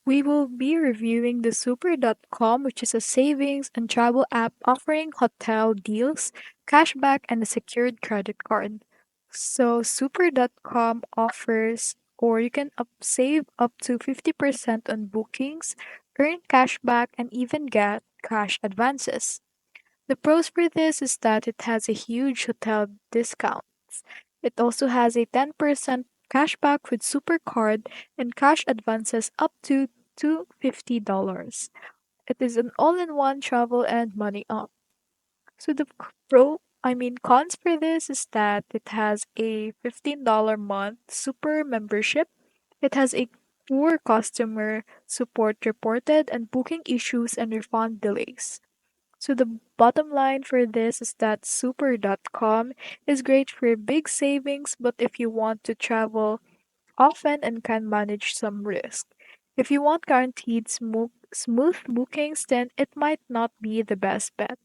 We will be reviewing the Super.com, which is a savings and travel app offering hotel deals, cashback, and a secured credit card. So, Super.com offers, or you can save up to 50% on bookings, earn cashback, and even get cash advances. The pros for this is that it has a huge hotel discounts. It also has a 10% cashback with Supercard and cash advances up to $250. It is an all-in-one travel and money up. So the cons for this is that it has a $15 month super membership. It has a poor customer support reported and booking issues and refund delays. So the bottom line for this is that super.com is great for big savings, but if you want to travel often and can manage some risk. If you want guaranteed smooth bookings, then it might not be the best bet.